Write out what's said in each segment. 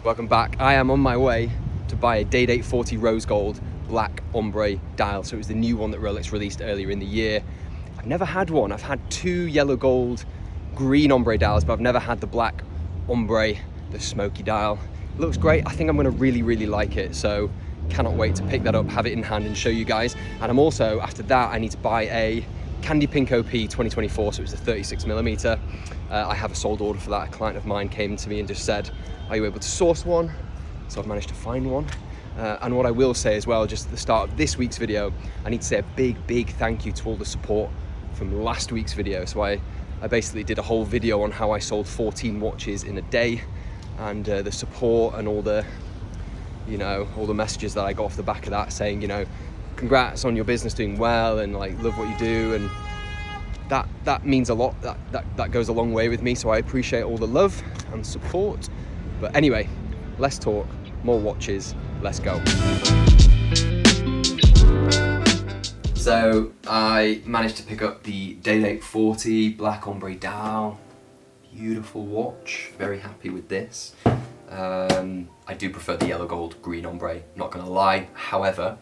Welcome back. I am on my way to buy a Day-Date 40 rose gold black ombre dial. So it was the new one that Rolex released earlier in the year. I've never had one. I've had two yellow gold green ombre dials, but I've never had the black ombre, the smoky dial. It looks great. I think I'm gonna really like it. So cannot wait to pick that up, have it in hand and show you guys. And I'm also, after that, I need to buy a Candy Pink OP 2024, so it's a 36mm. I have a sold order for that. A client of mine came to me and just said, are you able to source one? So I've managed to find one. And what I will say as well, just at the start of this week's video, I need to say a big thank you to all the support from last week's video. So I basically did a whole video on how I sold 14 watches in a day, and the support and all the, all the messages that I got off the back of that saying, congrats on your business doing well and like love what you do, and that means a lot. That goes a long way with me, so I appreciate all the love and support. But anyway, less talk, more watches, let's go. So I managed to pick up the Day-Date 40 black ombre dial. Beautiful watch, very happy with this. I do prefer the yellow gold green ombre, not gonna lie. However,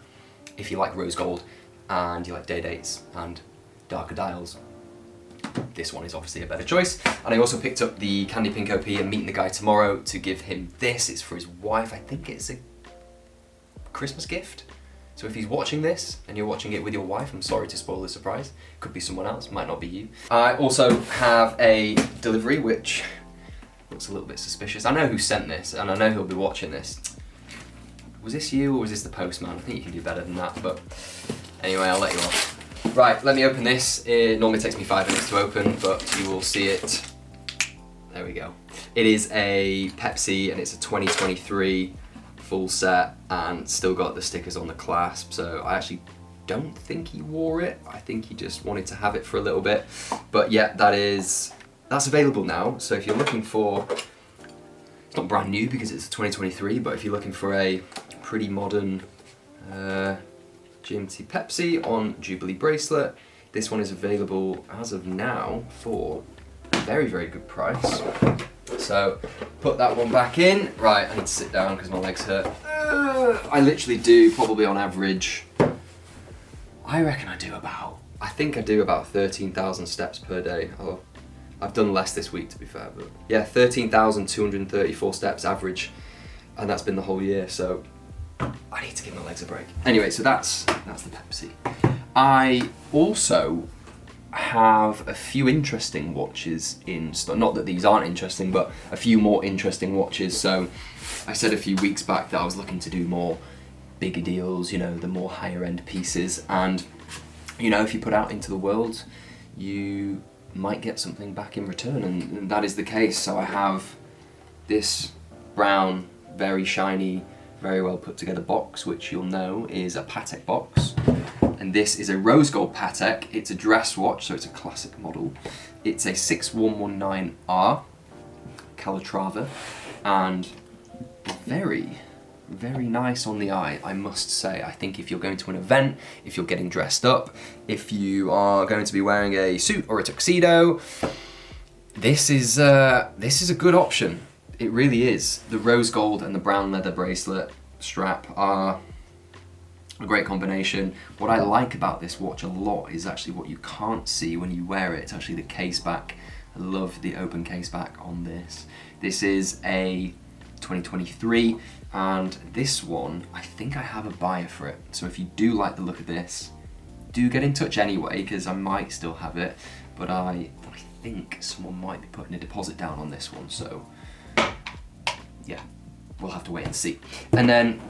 if you like rose gold and you like day-dates and darker dials, this one is obviously a better choice. And I also picked up the Candy Pink OP. I'm meeting the guy tomorrow to give him this. It's for his wife. I think it's a Christmas gift. So if he's watching this and you're watching it with your wife, I'm sorry to spoil the surprise. Could be someone else, might not be you. I also have a delivery which looks a little bit suspicious. I know who sent this and I know who'll be watching this. Was this you or was this the postman? I think you can do better than that, but anyway, I'll let you off. Right, let me open this. It normally takes me 5 minutes to open, but you will see it. There we go. It is a Pepsi and it's a 2023 full set and still got the stickers on the clasp. So I actually don't think he wore it. I think he just wanted to have it for a little bit. But yeah, that's available now. So if you're looking for, it's not brand new because it's a 2023, but if you're looking for a pretty modern GMT Pepsi on Jubilee bracelet, this one is available as of now for a very good price. So put that one back in. Right, I need to sit down because my legs hurt. I literally do probably on average, I reckon I think I do about 13,000 steps per day. Oh, I've done less this week to be fair, but yeah, 13,234 steps average, and that's been the whole year, so I need to give my legs a break. Anyway, so that's the Pepsi. I also have a few interesting watches in stock. Not that these aren't interesting, but a few more interesting watches. So I said a few weeks back that I was looking to do more bigger deals, the more higher end pieces. And, if you put out into the world, you might get something back in return. And that is the case. So I have this brown, very shiny, very well put together box, which you'll know is a Patek box. And this is a rose gold Patek. It's a dress watch, so it's a classic model. It's a 6119R Calatrava, and very nice on the eye, I must say. I think if you're going to an event, if you're getting dressed up, if you are going to be wearing a suit or a tuxedo, this is a good option. It really is. The rose gold and the brown leather bracelet strap are a great combination. What I like about this watch a lot is actually what you can't see when you wear it. It's actually the case back. I love the open case back on this. This is a 2023, and this one, I think I have a buyer for it. So if you do like the look of this, do get in touch anyway, because I might still have it, but I think someone might be putting a deposit down on this one, so yeah, we'll have to wait and see. And then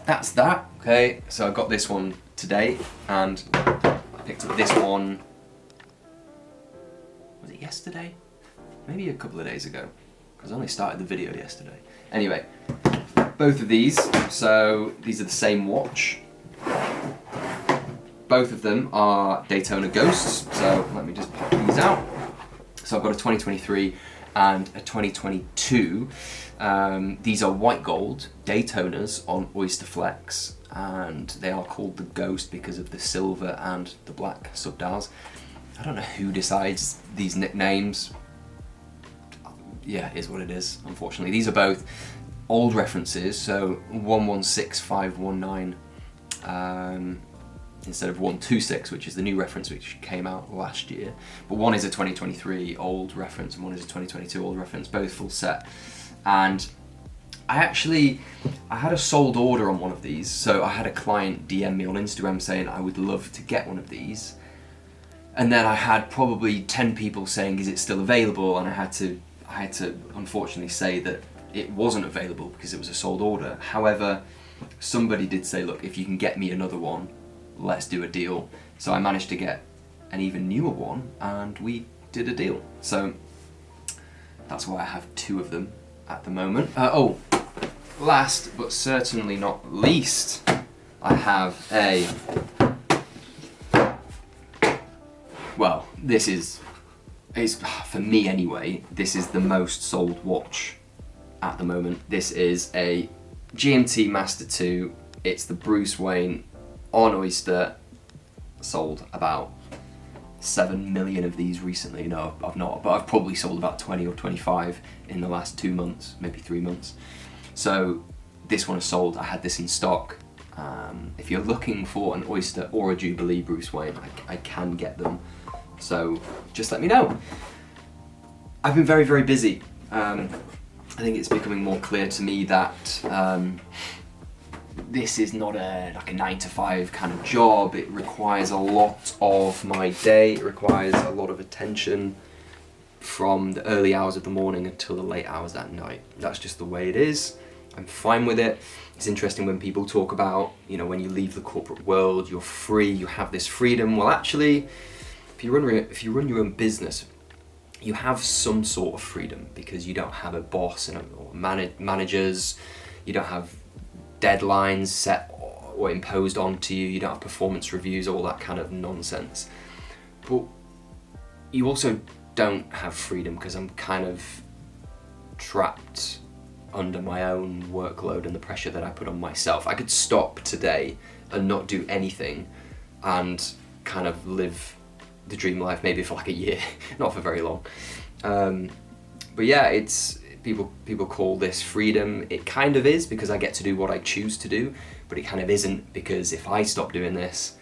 that's that. Okay, so I got this one today, and I picked up this one, was it yesterday? Maybe a couple of days ago, because I only started the video yesterday. Anyway, both of these, so these are the same watch. Both of them are Daytona Ghosts, so let me just pop these out. So I've got a 2023 and a 2022. These are white gold Daytonas on Oyster Flex, and they are called the Ghost because of the silver and the black subdials. I don't know who decides these nicknames. Yeah, it is what it is, unfortunately. These are both old references, so 116519 instead of 126, which is the new reference which came out last year. But one is a 2023 old reference and one is a 2022 old reference, both full set. And I had a sold order on one of these, so I had a client DM me on Instagram saying I would love to get one of these. And then I had probably 10 people saying, is it still available? And I had to unfortunately say that it wasn't available because it was a sold order. However, somebody did say, look, if you can get me another one, let's do a deal. So I managed to get an even newer one and we did a deal. So that's why I have two of them at the moment. Last but certainly not least, I have for me anyway, this is the most sold watch at the moment. This is a GMT Master 2. It's the Bruce Wayne on Oyster. Sold about 7 million of these recently. No, I've not, but I've probably sold about 20 or 25 in the last 2 months, maybe 3 months. So this one is sold. I had this in stock. If you're looking for an Oyster or a Jubilee Bruce Wayne, I can get them. So just let me know. I've been very, very busy. I think it's becoming more clear to me that this is not a 9-to-5 kind of job. It requires a lot of my day. It requires a lot of attention from the early hours of the morning until the late hours at night. That's just the way it is. I'm fine with it. It's interesting when people talk about, when you leave the corporate world, you're free, you have this freedom. Well, actually, if you run your own business, you have some sort of freedom because you don't have a boss or managers, you don't have deadlines set or imposed onto you, you don't have performance reviews, all that kind of nonsense. But you also don't have freedom because I'm kind of trapped under my own workload and the pressure that I put on myself. I could stop today and not do anything and kind of live the dream life maybe for like a year, not for very long. But yeah, it's people call this freedom. It kind of is because I get to do what I choose to do, but it kind of isn't because if I stop doing this,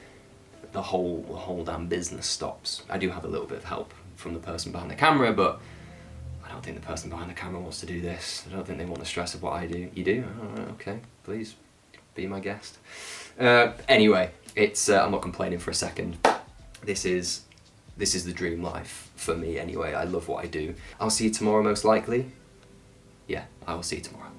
the whole damn business stops. I do have a little bit of help from the person behind the camera, but I don't think the person behind the camera wants to do this. I don't think they want the stress of what I do. You do? Oh, okay, please be my guest. Anyway, it's I'm not complaining for a second. This is the dream life for me anyway. I love what I do. I'll see you tomorrow most likely. Yeah, I will see you tomorrow.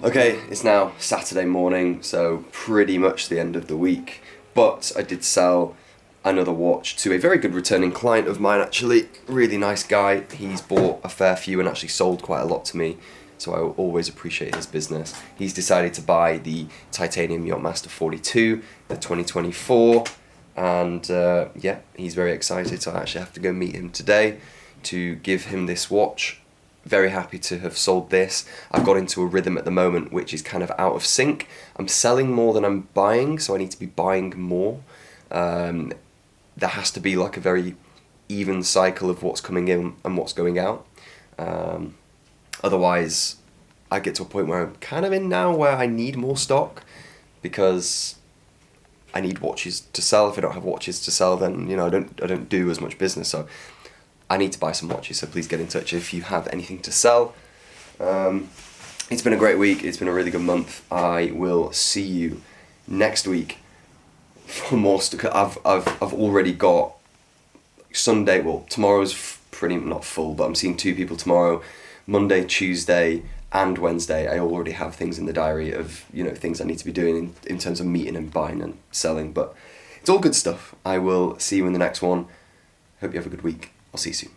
Okay, it's now Saturday morning, so pretty much the end of the week. But I did sell another watch to a very good returning client of mine actually. Really nice guy. He's bought a fair few and actually sold quite a lot to me. So I will always appreciate his business. He's decided to buy the Titanium Yachtmaster 42, the 2024, and yeah, he's very excited. So I actually have to go meet him today to give him this watch. Very happy to have sold this. I've got into a rhythm at the moment which is kind of out of sync. I'm selling more than I'm buying, so I need to be buying more. There has to be like a very even cycle of what's coming in and what's going out. Otherwise, I get to a point where I'm kind of in now where I need more stock because I need watches to sell. If I don't have watches to sell, then I don't do as much business. So I need to buy some watches. So please get in touch if you have anything to sell. It's been a great week. It's been a really good month. I will see you next week for more stuff. I've already got Sunday. Well, tomorrow's pretty not full, but I'm seeing 2 people tomorrow. Monday, Tuesday, and Wednesday, I already have things in the diary of things I need to be doing in terms of meeting and buying and selling. But it's all good stuff. I will see you in the next one. Hope you have a good week. I'll see you soon.